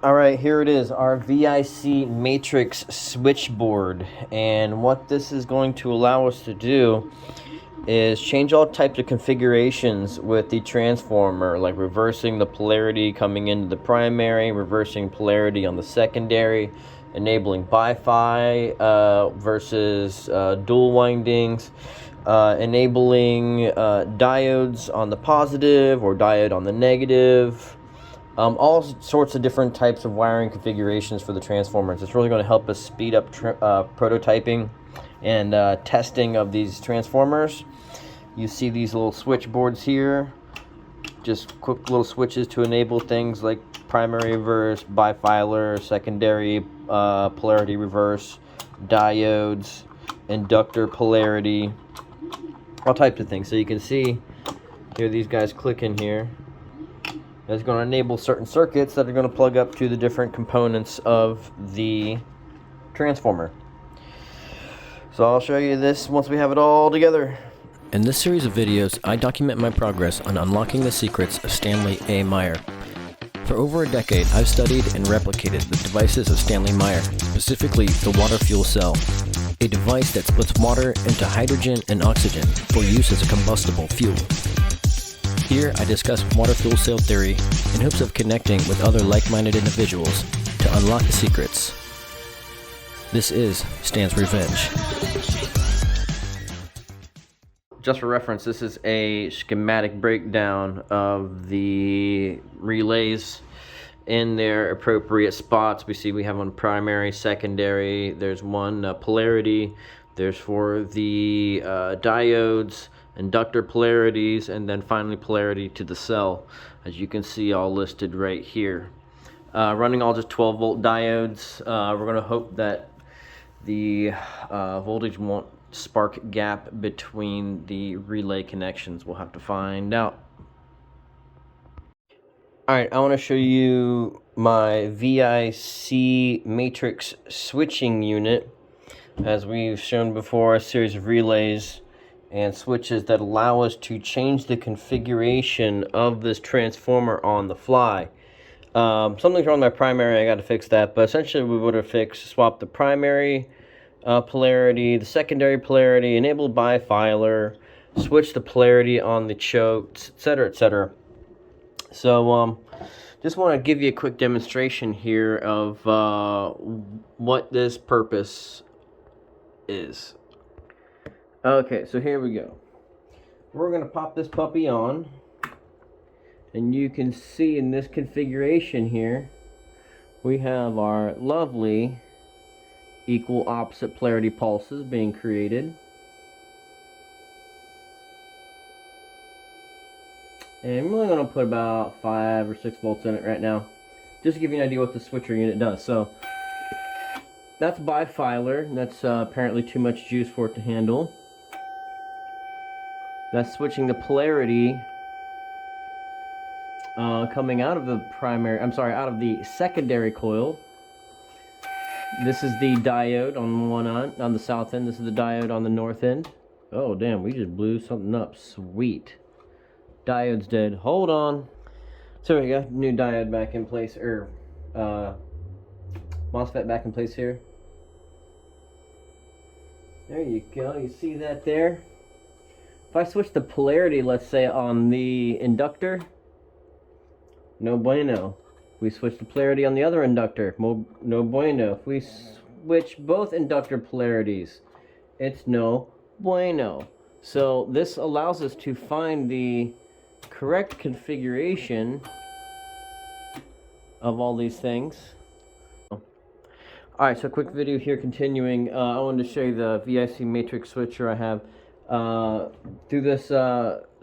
Alright, here it is, our VIC Matrix Switchboard. And what this is going to allow us to do is change all types of configurations with the transformer, like reversing the polarity coming into the primary, reversing polarity on the secondary, enabling bifi versus dual windings, enabling diodes on the positive or diode on the negative. All sorts of different types of wiring configurations for the transformers. It's really going to help us speed up prototyping and testing of these transformers. You see these little switchboards here, just quick little switches to enable things like primary reverse, bifilar, secondary polarity reverse, diodes, inductor polarity, all types of things. So you can see here these guys clicking here. It's going to enable certain circuits that are going to plug up to the different components of the transformer. So I'll show you this once we have it all together. In this series of videos, I document my progress on unlocking the secrets of Stanley A. Meyer. For over a decade, I've studied and replicated the devices of Stanley Meyer, specifically the water fuel cell, a device that splits water into hydrogen and oxygen for use as a combustible fuel. Here, I discuss water fuel cell theory in hopes of connecting with other like-minded individuals to unlock the secrets. This is Stan's Revenge. Just for reference, this is a schematic breakdown of the relays in their appropriate spots. We see we have one primary, secondary, there's one polarity, there's for the diodes, inductor polarities, and then finally polarity to the cell, as you can see all listed right here. Running all just 12 volt diodes. We're going to hope that the voltage won't spark gap between the relay connections. We'll have to find out. Alright, I want to show you my VIC Matrix switching unit. As we've shown before, a series of relays and switches that allow us to change the configuration of this transformer on the fly. Something's wrong with my primary, I got to fix that, but essentially we would have swapped the primary polarity, the secondary polarity, enabled bifilar, switch the polarity on the chokes, etc., etc. So just want to give you a quick demonstration here of what this purpose is. Okay, so here we go. We're going to pop this puppy on, and you can see in this configuration here we have our lovely equal opposite polarity pulses being created. And I'm really going to put about 5 or 6 volts in it right now, just to give you an idea what the switcher unit does. So that's bifilar. That's apparently too much juice for it to handle. That's switching the polarity coming out of the out of the secondary coil. This is the diode on the south end. This is the diode on the north end. Oh damn, we just blew something up. Sweet. Diode's dead. Hold on. So we got new diode back in place, or MOSFET back in place here. There you go. You see that there? If I switch the polarity, let's say on the inductor, no bueno. If we switch the polarity on the other inductor, no bueno. If we switch both inductor polarities, it's no bueno. So this allows us to find the correct configuration of all these things. Alright, so quick video here continuing. I wanted to show you the VIC Matrix switcher I have. Through this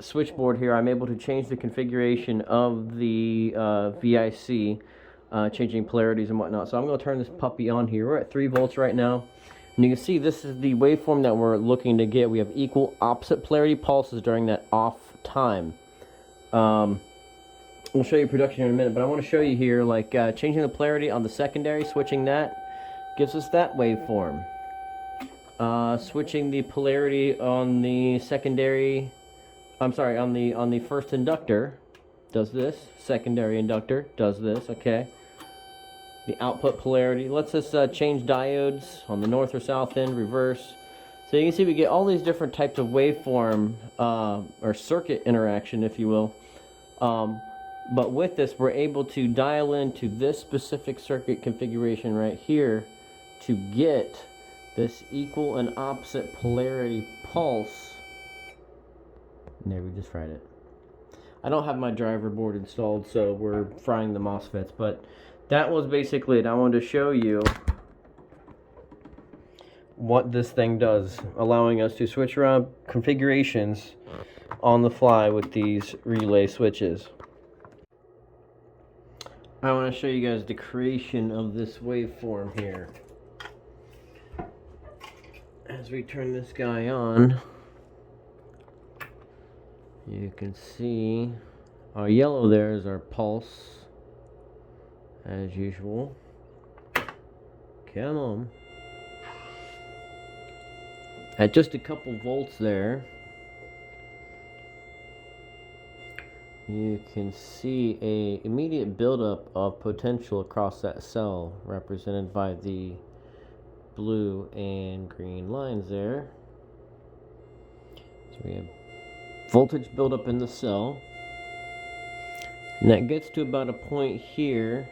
switchboard here, I'm able to change the configuration of the VIC, changing polarities and whatnot. So I'm going to turn this puppy on here. We're at 3 volts right now. And you can see this is the waveform that we're looking to get. We have equal opposite polarity pulses during that off time. We'll show you production in a minute, but I want to show you here, like changing the polarity on the secondary, switching that, gives us that waveform. Switching the polarity on the secondary, on the first inductor, does this. Secondary inductor does this, okay. the output polarity. Lets us change diodes on the north or south end, reverse. So you can see we get all these different types of waveform or circuit interaction, if you will. But with this, we're able to dial into this specific circuit configuration right here to get this equal and opposite polarity pulse. And there, we just fried it. I don't have my driver board installed, so we're frying the MOSFETs, but that was basically it. I wanted to show you what this thing does, allowing us to switch around configurations on the fly with these relay switches. I want to show you guys the creation of this waveform here. As we turn this guy on, you can see our yellow there is our pulse, as usual. Come on. At just a couple volts there, you can see a immediate buildup of potential across that cell, represented by the blue and green lines there. So we have voltage buildup in the cell, and that gets to about a point here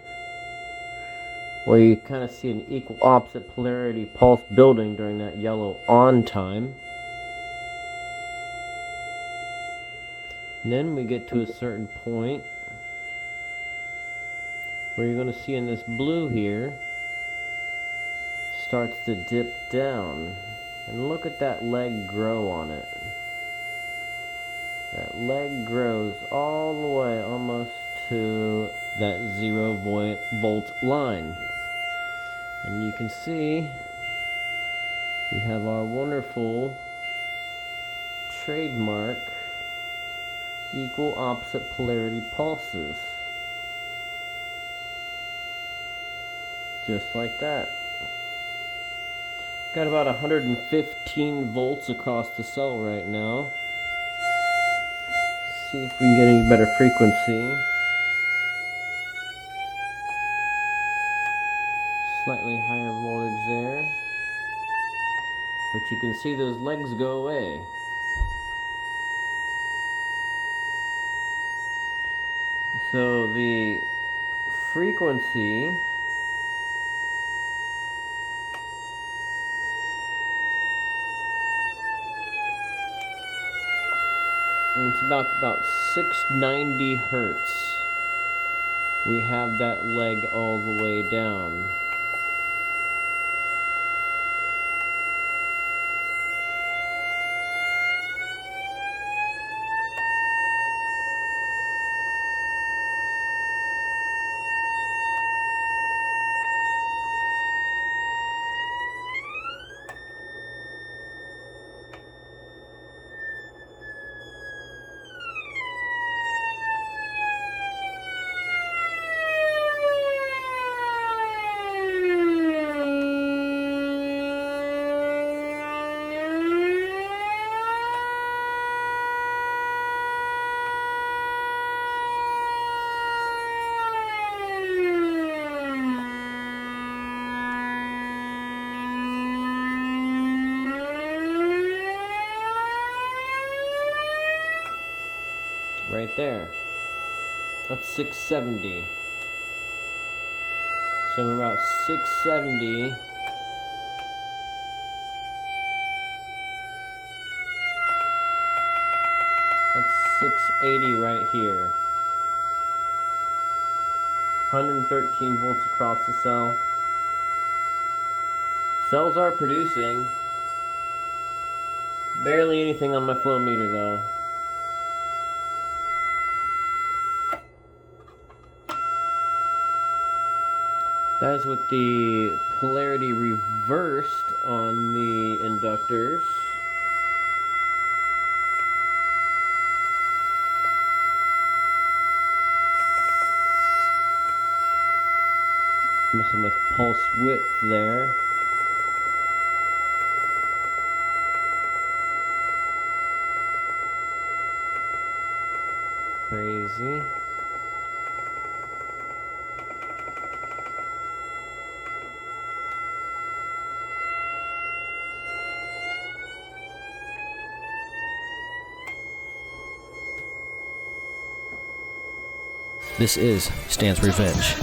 where you kind of see an equal opposite polarity pulse building during that yellow on time. And then we get to a certain point where you're going to see in this blue here starts to dip down, and look at that leg grow on it. That leg grows all the way almost to that 0 volt line. And you can see we have our wonderful trademark equal opposite polarity pulses. Just like that. Got about 115 volts across the cell right now. See if we can get any better frequency. Slightly higher voltage there. But you can see those legs go away. So the frequency it's about 690 hertz. We have that leg all the way down. Right there. That's 670. So we're about 670. That's 680 right here. 113 volts across the cell. Cells are producing. Barely anything on my flow meter though. That is with the polarity reversed on the inductors. Messing with pulse width there. Crazy. This is Stan's Revenge.